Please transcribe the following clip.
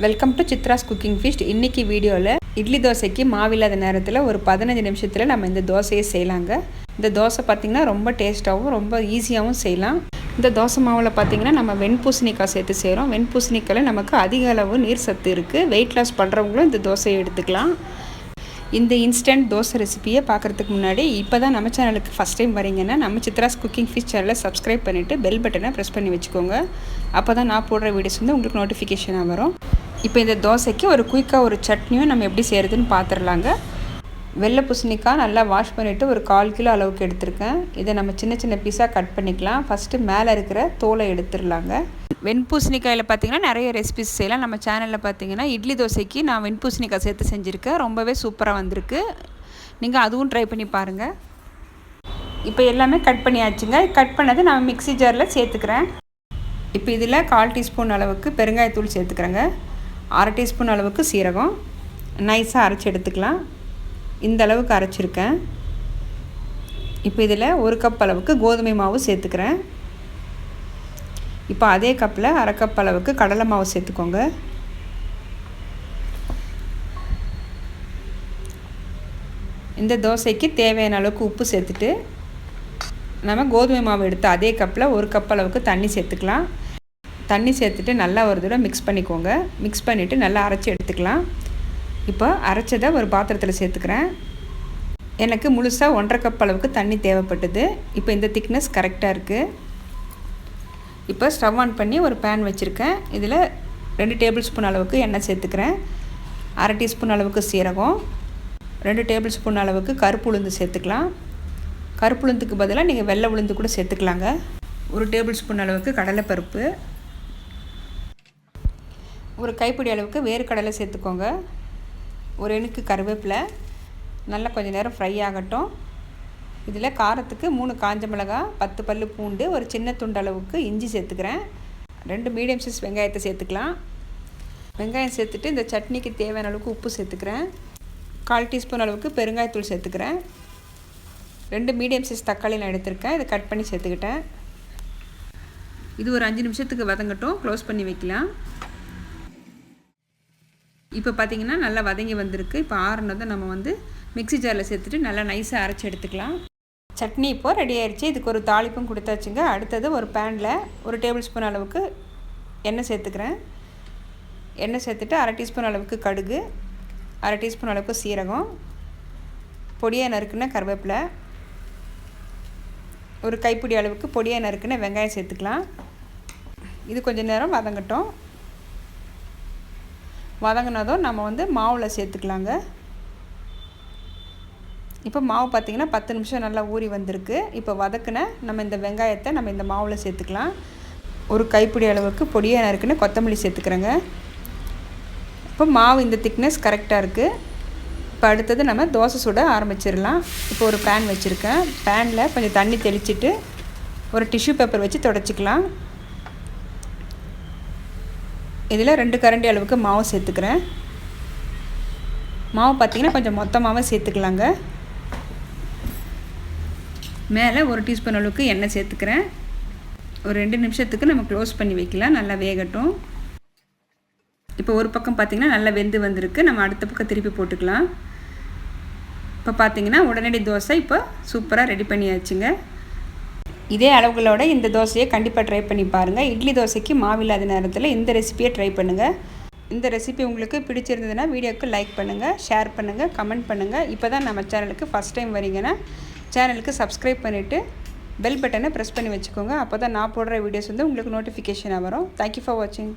Welcome to Chitra's cooking feast. இன்றைக்கி வீடியோவில் இட்லி தோசைக்கு மாவில்லாத நேரத்தில் ஒரு 15 நிமிஷத்தில் நம்ம இந்த தோசையை செய்யலாங்க. இந்த தோசை பார்த்திங்கன்னா ரொம்ப டேஸ்ட்டாகவும் ரொம்ப ஈஸியாகவும் செய்யலாம். இந்த தோசை மாவில் பார்த்திங்கன்னா நம்ம வெண்பூசணிக்காய் சேர்த்து செய்கிறோம். வெண்பூசணிக்காயில் நமக்கு அதிக அளவு நீர் சத்து இருக்குது. வெயிட் லாஸ் பண்ணுறவங்களும் இந்த தோசையை எடுத்துக்கலாம். இந்த இன்ஸ்டன்ட் தோசை ரெசிபியை பார்க்குறதுக்கு முன்னாடி இப்போ தான் நம்ம சேனலுக்கு ஃபஸ்ட் டைம் வரீங்கன்னா நம்ம சித்ராஸ் குக்கிங் ஃபீஸ்ட் சேனலை சப்ஸ்கிரைப் பண்ணிவிட்டு பெல் பட்டனை ப்ரெஸ் பண்ணி வச்சுக்கோங்க. அப்போ தான் நான் போடுற வீடியோஸ் வந்து உங்களுக்கு நோட்டிஃபிகேஷனாக வரும். இப்போ இந்த தோசைக்கு ஒரு குயிக்காக ஒரு சட்னியும் நம்ம எப்படி செய்கிறதுன்னு பார்த்துடலாங்க. வெள்ளை பூசணிக்காய் நல்லா வாஷ் பண்ணிவிட்டு ஒரு 1/4 கிலோ அளவுக்கு எடுத்திருக்கேன். இதை நம்ம சின்ன சின்ன பீஸாக கட் பண்ணிக்கலாம். ஃபஸ்ட்டு மேலே இருக்கிற தோலை எடுத்துடலாங்க. வெண்பூசணிக்காயில் பார்த்திங்கன்னா நிறைய ரெசிபிஸ் செய்யலாம். நம்ம சேனலில் பார்த்திங்கன்னா இட்லி தோசைக்கு நான் வெண்பூசணிக்காய் சேர்த்து செஞ்சுருக்கேன். ரொம்பவே சூப்பராக வந்திருக்கு. நீங்கள் அதுவும் ட்ரை பண்ணி பாருங்கள். இப்போ எல்லாமே கட் பண்ணியாச்சுங்க. கட் பண்ணது நான் மிக்ஸி ஜாரில் சேர்த்துக்கிறேன். இப்போ இதில் 1/4 டீஸ்பூன் அளவுக்கு பெருங்காயத்தூள் சேர்த்துக்கிறேங்க. 1/2 டீஸ்பூன் அளவுக்கு சீரகம் நைஸாக அரைச்சி எடுத்துக்கலாம். இந்த அளவுக்கு அரைச்சிருக்கேன். இப்போ இதில் 1 கப் அளவுக்கு கோதுமை மாவு சேர்த்துக்கிறேன். இப்போ அதே கப்பில் 1/2 கப் அளவுக்கு கடலை மாவு சேர்த்துக்கோங்க. இந்த தோசைக்கு தேவையான அளவுக்கு உப்பு சேர்த்துட்டு நம்ம கோதுமை மாவு எடுத்து அதே கப்பில் 1 கப் அளவுக்கு தண்ணி சேர்த்துக்கலாம். தண்ணி சேர்த்துட்டு நல்லா ஒரு தடவை மிக்ஸ் பண்ணிக்கோங்க. மிக்ஸ் பண்ணிவிட்டு நல்லா அரைச்சி எடுத்துக்கலாம். இப்போ அரைச்சதை ஒரு பாத்திரத்தில் சேர்த்துக்கிறேன். எனக்கு முழுசாக 1/2 கப் அளவுக்கு தண்ணி தேவைப்பட்டது. இப்போ இந்த திக்னஸ் கரெக்டாக இருக்குது. இப்போ ஸ்டவ் ஆன் பண்ணி ஒரு பேன் வச்சுருக்கேன். இதில் 2 டேபிள் ஸ்பூன் அளவுக்கு எண்ணெய் சேர்த்துக்கிறேன். 1/2 டீஸ்பூன் அளவுக்கு சீரகம், 2 டேபிள் ஸ்பூன் அளவுக்கு கருப்பு உளுந்து சேர்த்துக்கலாம். கருப்பு உளுந்துக்கு பதிலாக நீங்கள் வெள்ளை உளுந்து கூட சேர்த்துக்கலாங்க. 1 டேபிள் ஸ்பூன் அளவுக்கு கடலைப்பருப்பு, ஒரு கைப்பிடி அளவுக்கு வேர்க்கடலை சேர்த்துக்கோங்க. ஒரு எணுக்கு கருவேப்பிலை. நல்லா கொஞ்சம் நேரம் ஃப்ரை ஆகட்டும். இதில் காரத்துக்கு 3 காஞ்ச மிளகாய், 10 பல்லு பூண்டு, ஒரு சின்ன துண்டு அளவுக்கு இஞ்சி சேர்த்துக்கிறேன். 2 மீடியம் சைஸ் வெங்காயத்தை சேர்த்துக்கலாம். வெங்காயம் சேர்த்துட்டு இந்த சட்னிக்கு தேவையான அளவுக்கு உப்பு சேர்த்துக்கிறேன். 1/4 டீஸ்பூன் அளவுக்கு பெருங்காயத்தூள் சேர்த்துக்கிறேன். 2 மீடியம் சைஸ் தக்காளி நான் எடுத்திருக்கேன். இதை கட் பண்ணி சேர்த்துக்கிட்டேன். இது ஒரு 5 நிமிஷத்துக்கு வதங்கட்டும். க்ளோஸ் பண்ணி வைக்கலாம். இப்போ பார்த்திங்கன்னா நல்லா வதங்கி வந்திருக்கு. இப்போ ஆறுனதை நம்ம வந்து மிக்ஸி ஜாரில் சேர்த்துட்டு நல்லா நைஸாக அரைச்சி எடுத்துக்கலாம். சட்னி இப்போது ரெடி ஆயிடுச்சு. இதுக்கு ஒரு தாளிப்பும் கொடுத்தாச்சுங்க. அடுத்தது ஒரு பேனில் 1 டேபிள் ஸ்பூன் அளவுக்கு எண்ணெய் சேர்த்துக்கிறேன். எண்ணெய் சேர்த்துட்டு 1/2 டீஸ்பூன் அளவுக்கு கடுகு, 1/2 டீஸ்பூன் அளவுக்கு சீரகம், பொடியாக நறுக்குன கருவேப்பிலை, ஒரு கைப்பிடி அளவுக்கு பொடியாக நறுக்குன வெங்காயம் சேர்த்துக்கலாம். இது கொஞ்சம் நேரம் வதங்கட்டும். வதங்கினதும் நம்ம வந்து மாவில் சேர்த்துக்கலாங்க. இப்போ மாவு பார்த்திங்கன்னா 10 நிமிஷம் நல்லா ஊறி வந்திருக்கு. இப்போ வதக்குன நம்ம இந்த வெங்காயத்தை நம்ம இந்த மாவில் சேர்த்துக்கலாம். ஒரு கைப்பிடி அளவுக்கு பொடியாக நறுக்குன்னு கொத்தமல்லி சேர்த்துக்கிறேங்க. இப்போ மாவு இந்த திக்னஸ் கரெக்டாக இருக்குது. இப்போ அடுத்தது நம்ம தோசை சுட ஆரம்பிச்சிடலாம். இப்போ ஒரு பேன் வச்சுருக்கேன். பேனில் கொஞ்சம் தண்ணி தெளிச்சிட்டு ஒரு டிஷ்யூ பேப்பர் வச்சு துடைச்சிக்கலாம். இதில் 2 கரண்டி அளவுக்கு மாவு சேர்த்துக்கிறேன். மாவு பார்த்திங்கன்னா கொஞ்சம் மொத்தமாகவே சேர்த்துக்கலாங்க. மேலே 1 டீஸ்பூன் அளவுக்கு எண்ணெய் சேர்த்துக்கிறேன். ஒரு 2 நிமிஷத்துக்கு நம்ம க்ளோஸ் பண்ணி வைக்கலாம். நல்லா வேகட்டும். இப்போ ஒரு பக்கம் பார்த்திங்கன்னா நல்லா வெந்து வந்திருக்கு. நம்ம அடுத்த பக்கம் திருப்பி போட்டுக்கலாம். இப்போ பார்த்திங்கன்னா உடனடி தோசை இப்போ சூப்பராக ரெடி பண்ணியாச்சுங்க. இதே அளவுகளோட இந்த தோசையை கண்டிப்பாக ட்ரை பண்ணி பாருங்கள். இட்லி தோசைக்கு மாவில்லாத நேரத்தில் இந்த ரெசிபியை ட்ரை பண்ணுங்கள். இந்த ரெசிபி உங்களுக்கு பிடிச்சிருந்ததுன்னா வீடியோவுக்கு லைக் பண்ணுங்கள், ஷேர் பண்ணுங்கள், கமெண்ட் பண்ணுங்கள். இப்போ தான் நம்ம சேனலுக்கு ஃபஸ்ட் டைம் வரீங்கன்னா சேனலுக்கு சப்ஸ்கிரைப் பண்ணிவிட்டு பெல் பட்டனை ப்ரெஸ் பண்ணி வச்சுக்கோங்க. அப்போ தான் நான் போடுற வீடியோஸ் வந்து உங்களுக்கு நோட்டிஃபிகேஷனாக வரும். தேங்க்யூ ஃபார் வாட்சிங்.